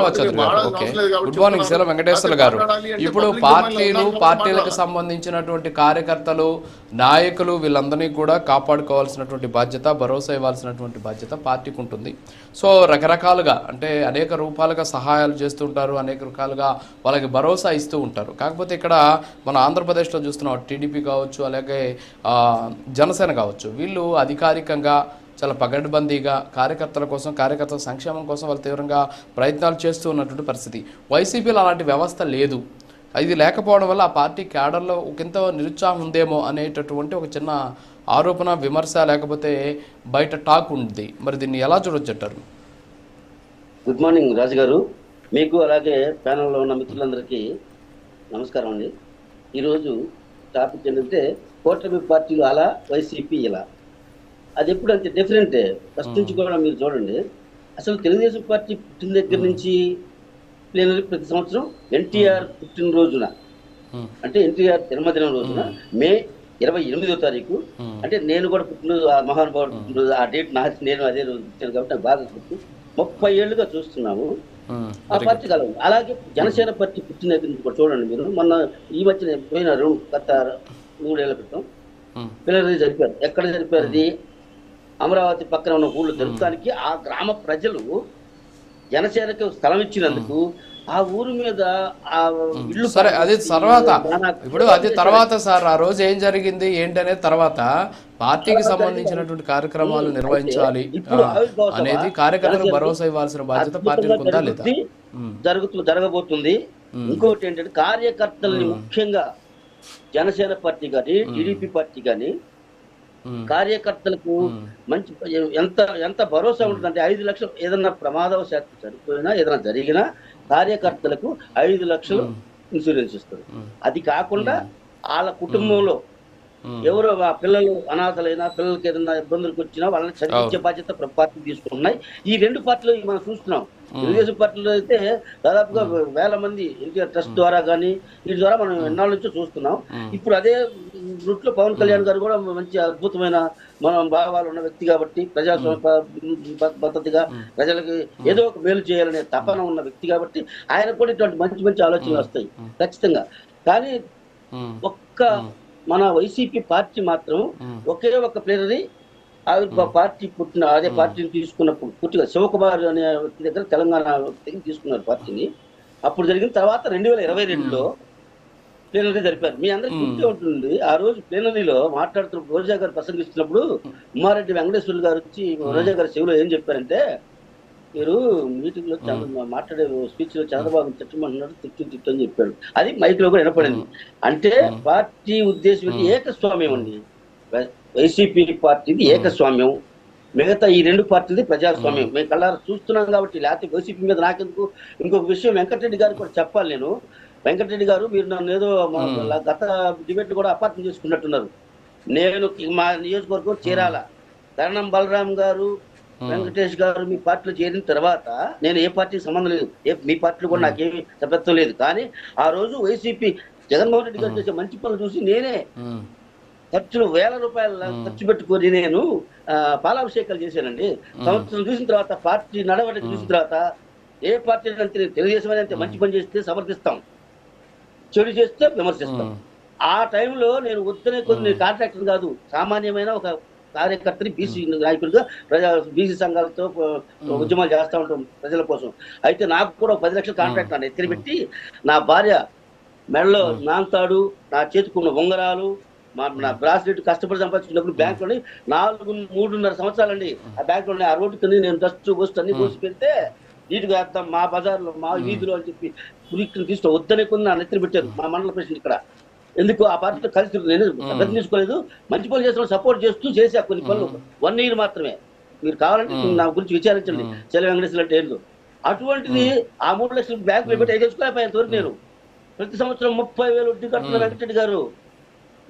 చౌదరి గారు, okay. Good morning సీల Venkateswara గారు. ఇప్పుడు పార్టీలకు సంబంధించినటువంటి కార్యకర్తలు, నాయకులు వీళ్ళందరినీ కూడా కాపాడుకోవాల్సినటువంటి బాధ్యత, భరోసా ఇవ్వాల్సినటువంటి బాధ్యత పార్టీకి ఉంటుంది. సో రకరకాలుగా అంటే అనేక రూపాలుగా సహాయాలు చేస్తుంటారు, అనేక రకాలుగా వాళ్ళకి భరోసా ఇస్తూ ఉంటారు. కాకపోతే ఇక్కడ మన ఆంధ్రప్రదేశ్లో చూస్తున్నాం, టీడీపీ కావచ్చు, అలాగే జనసేన కావచ్చు, వీళ్ళు అధికారికంగా చాలా పగడ్బందీగా కార్యకర్తల కోసం, కార్యకర్తల సంక్షేమం కోసం వాళ్ళు తీవ్రంగా ప్రయత్నాలు చేస్తూ ఉన్నటువంటి పరిస్థితి. వైసీపీలో అలాంటి వ్యవస్థ లేదు. ఇది లేకపోవడం వల్ల ఆ పార్టీ క్యాడర్లో ఒకంత నిరుత్సాహం ఉందేమో అనేటటువంటి ఒక చిన్న ఆరోపణ, విమర్శ, లేకపోతే బయట టాక్ ఉంది. మరి దీన్ని ఎలా చూడొచ్చంటారు? గుడ్ మార్నింగ్ రాజు గారు, మీకు అలాగే ప్యానల్లో ఉన్న మిత్రులందరికీ నమస్కారం అండి. ఈరోజు టాపిక్ ఏంటంటే కూటమి పార్టీలు అలా, వైసీపీ ఇలా. అది ఎప్పుడు అంతే డిఫరెంట్. ఫస్ట్ నుంచి కూడా మీరు చూడండి, అసలు తెలుగుదేశం పార్టీ పుట్టిన దగ్గర నుంచి ప్లేనరీ ప్రతి సంవత్సరం ఎన్టీఆర్ పుట్టినరోజున, అంటే ఎన్టీఆర్ జన్మదినం రోజున మే 28వ తారీఖు, అంటే నేను కూడా పుట్టినరోజు, ఆ మహానుభావుడు పుట్టినరోజు, ఆ డేట్ నేను అదే రోజు పుట్టాను కాబట్టి నాకు బాగా గుర్తు. 30 ఏళ్ళుగా చూస్తున్నాము ఆ పార్టీ కాలం. అలాగే జనసేన పార్టీ పుట్టిన దగ్గర నుంచి కూడా చూడండి మీరు. మొన్న ఈ మధ్యన పోయిన గత 3 ఏళ్ల క్రితం ప్లేనరీ జరిపారు. ఎక్కడ జరిపారు? అది అమరావతి పక్కన ఉన్న ఊళ్ళో జరుపుతానికి ఆ గ్రామ ప్రజలు జనసేనకు స్థలం ఇచ్చినందుకు ఆ ఊరు మీద ఆ ఇల్లు. సరే, అది తర్వాత, ఇప్పుడు అది తర్వాత సార్, ఆ రోజు ఏం జరిగింది ఏంటనేది తర్వాత. పార్టీకి సంబంధించినటువంటి కార్యక్రమాలు నిర్వహించాలి అనేది కార్యకర్తలకు భరోసా ఇవ్వాల్సిన బాధ్యత పార్టీలకు ఉందా లేదా? జరగబోతుంది. ఇంకొకటి ఏంటంటే కార్యకర్తల్ని, ముఖ్యంగా జనసేన పార్టీ కానీ టీడీపీ పార్టీ కానీ కార్యకర్తలకు మంచి ఎంత భరోసా ఉంటుందంటే 5 లక్షలు ఏదన్నా ప్రమాదవశాత్తు చనిపోయినా, ఏదైనా జరిగినా కార్యకర్తలకు 5 లక్షలు ఇన్సూరెన్స్ ఇస్తారు. అది కాకుండా వాళ్ళ కుటుంబంలో ఎవరో ఆ పిల్లలు అనాథలైనా, పిల్లలకి ఏదైనా ఇబ్బందులకు వచ్చినా వాళ్ళని చదివించే బాధ్యత పార్టీ తీసుకుంటున్నాయి. ఈ 2 పార్టీలు మనం చూస్తున్నాం. తెలుగుదేశం పార్టీలో అయితే దాదాపుగా 1000 మంది ఎన్టీఆర్ ట్రస్ట్ ద్వారా కానీ వీటి ద్వారా మనం ఎన్నాళ్ళ నుంచో చూస్తున్నాం. ఇప్పుడు అదే రూట్ లో పవన్ కళ్యాణ్ గారు కూడా మంచి అద్భుతమైన మనం భావాలు ఉన్న వ్యక్తి కాబట్టి, ప్రజాస్వామ్య పద్ధతిగా ప్రజలకి ఏదో ఒక మేలు చేయాలనే తపన ఉన్న వ్యక్తి కాబట్టి ఆయన కూడా ఇటువంటి మంచి మంచి ఆలోచనలు వస్తాయి ఖచ్చితంగా. కానీ ఒక్క మన వైసీపీ పార్టీ మాత్రం ఒకే ఒక ప్లేనరీ పార్టీ పుట్టిన అదే పార్టీని తీసుకున్నప్పుడు పూర్తిగా శివకుమార్ అనే వ్యక్తి దగ్గర, తెలంగాణ వ్యక్తికి తీసుకున్నారు పార్టీని. అప్పుడు జరిగిన తర్వాత 2022లో ప్లేనరీ జరిపారు. మీ అందరికి గుర్తే ఉంటుంది. ఆ రోజు ప్లేనరీలో మాట్లాడుతున్నప్పుడు రోజా గారు ప్రసంగిస్తున్నప్పుడు ఉమ్మారెడ్డి వెంకటేశ్వర్లు గారు వచ్చి రోజా గారి చెవిలో ఏం చెప్పారంటే, మీరు మీటింగ్ లో మాట్లాడే స్పీచ్ లో చంద్రబాబు తిట్టమన్నాడు, తిట్టు అని చెప్పాడు. అది మైక్ లో కూడా వినపడింది. అంటే పార్టీ ఉద్దేశం ఏకస్వామ్యం అండి. వైసీపీ పార్టీది ఏకస్వామ్యం, మిగతా ఈ 2 పార్టీలది ప్రజాస్వామ్యం. మేము కళ్ళారా చూస్తున్నాం కాబట్టి. లేకపోతే వైసీపీ మీద నాకెందుకు. ఇంకొక విషయం వెంకటరెడ్డి గారు కూడా చెప్పాలి. నేను వెంకటరెడ్డి గారు, మీరు నన్ను ఏదో గత డిబేట్ కూడా అపార్థం చేసుకున్నట్టున్నారు. నేను మా నియోజకవర్గం చీరాల, కరణం బలరాం గారు, వెంకటేష్ గారు మీ పార్టీలో చేరిన తర్వాత నేను ఏ పార్టీకి సంబంధం లేదు, మీ పార్టీలో కూడా నాకేమీ సభ్యత్వం లేదు. కానీ ఆ రోజు వైసీపీ జగన్మోహన్ రెడ్డి గారు చేసే మంచి పనులు చూసి నేనే ఖర్చులు 1000 రూపాయలు ఖర్చు పెట్టుకొని నేను పాలాభిషేకాలు చేశానండి. సంవత్సరం చూసిన తర్వాత పార్టీ నడవడిక చూసిన తర్వాత ఏ పార్టీ అంతే, తెలుగుదేశం అంతే మంచి పని చేస్తే సమర్థిస్తాం, చెడు చేస్తే విమర్శిస్తాం. ఆ టైంలో నేను వద్దనే కొన్ని కాంట్రాక్టర్ కాదు, సామాన్యమైన ఒక కార్యకర్తని, బీసీ నాయకుడిగా బీసీ సంఘాలతో ఉద్యమాలు చేస్తూ ఉంటాం ప్రజల కోసం. అయితే నాకు కూడా 10 లక్షల కాంట్రాక్ట్ నన్ను ఎత్తిన పెట్టి, నా భార్య మెడలో నాంతాడు, నా చేతికున్న ఉంగరాలు, నా బ్రాస్లెట్ కష్టపడి సంపాదించుకున్నప్పుడు బ్యాంకులోని 3.5 సంవత్సరాలండి ఆ బ్యాంకులోని. ఆ రోడ్డుకి నేను డస్ట్ వస్తు అన్ని కోసి పెడితే నీటిగా వేస్తాం మా బజార్లో, మా వీధిలో అని చెప్పి పురిక్ని తీసుకో వద్దనే కొన్ని నా నెత్తిన పెట్టారు మా మండల ప్రెసిడెంట్ ఇక్కడ. ఎందుకు ఆ పార్టీతో కలిసి నేను పెద్ద తీసుకోలేదు, మంచి పనులు చేసిన సపోర్ట్ చేస్తూ చేసా కొన్ని పనులు. 1 year మాత్రమే. మీరు కావాలంటే నా గురించి విచారించండి, చెల్ల వెంకటేశ్వర అంటే ఏంటో. అటువంటిది ఆ 3 లక్షలు బ్యాంకులో పెట్టి తెచ్చుకోలేకపోయాను తోటి. నేను ప్రతి సంవత్సరం 30,000 వడ్డీ కడుతున్న వెంకటరెడ్డి గారు,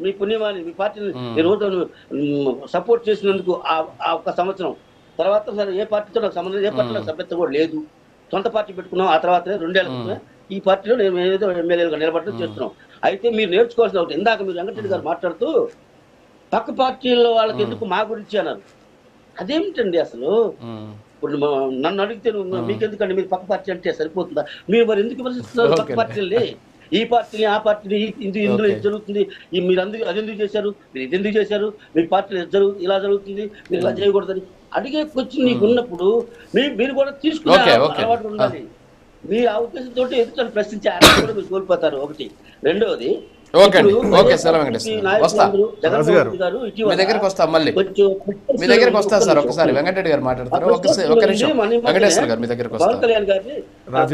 మీ పుణ్యమాని మీ పార్టీని ఈ రోజు సపోర్ట్ చేసినందుకు ఆ ఒక్క సంవత్సరం. తర్వాత సరే ఏ పార్టీతో నాకు సంబంధం, ఏ పార్టీలో సభ్యత్వం కూడా లేదు, సొంత పార్టీ పెట్టుకున్నాం. ఆ తర్వాత 2 ఏళ్ల క్రితమే ఈ పార్టీలో నేను ఏదో ఎమ్మెల్యేలుగా నిలబడటం చేస్తున్నాం. అయితే మీరు నేర్చుకోవాల్సిన ఒకటి, ఇందాక మీరు వెంకటరెడ్డి గారు మాట్లాడుతూ పక్క పార్టీల్లో వాళ్ళకి ఎందుకు మా గురించి అన్నారు. అదేమిటండి అసలు ఇప్పుడు నన్ను అడిగితే మీకెందుకండి మీరు పక్క పార్టీ అంటే సరిపోతుందా? మీరు మరి ఎందుకు విమర్శిస్తున్నారు పక్క పార్టీలని? ఈ పార్టీని ఆ పార్టీని ఇందులో ఇది జరుగుతుంది, మీరు అది ఎందుకు చేశారు, మీరు ఇది ఎందుకు చేశారు, మీ పార్టీలో ఇలా జరుగుతుంది, మీరు ఇలా చేయకూడదని అడిగే క్వశ్చన్ నీకు ఉన్నప్పుడు మీరు కూడా తీసుకునే అలవాటు ఉండాలి. మీ ఆ ఉద్దేశంతో ఎదుట ప్రశ్నించే అర్హత కూడా మీరు కోల్పోతారు. ఒకటి. రెండవది, మీ దగ్గరికి వస్తా మళ్ళీ మీ దగ్గరికి వస్తా సార్. ఒకసారి వెంకటరెడ్డి గారు మాట్లాడతారు. ఒక నిమిషం వెంకటేశ్వర గారు మీ దగ్గరికి వస్తారు. పవన్ కళ్యాణ్ గారిని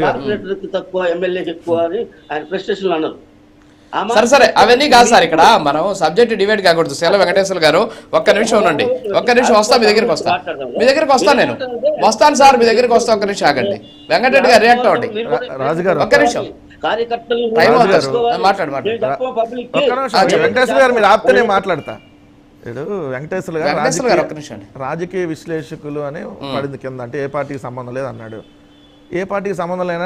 కార్పొరేటర్కి తక్కువ ఎమ్మెల్యేకి ఎక్కువ అని ఆయన ఫ్రస్ట్రేషన్ అన్నారు. సరే అవన్నీ కాదు సార్, ఇక్కడ మనం సబ్జెక్ట్ డిబేట్ కాకూడదు. సెలవు వెంకటేశ్వర గారు ఒక్క నిమిషం ఉండండి, ఒక్క నిమిషం వస్తా. మీ దగ్గరికి వస్తాను నేను వస్తాను సార్, మీ దగ్గరికి వస్తా. ఒక్క నిమిషం ఆగండి. వెంకటరెడ్డి గారు రియాక్ట్ అవ్వండి ఒక్క నిమిషం. వెంకటేశ్వర గారు మీరు ఆప్తేనే మాట్లాడతా. వెంకటేశ్వర గారు రాజకీయ విశ్లేషకులు అని పడింది కింద, అంటే ఏ పార్టీకి సంబంధం లేదు అన్నాడు. ఏ పార్టీకి సంబంధం లేనా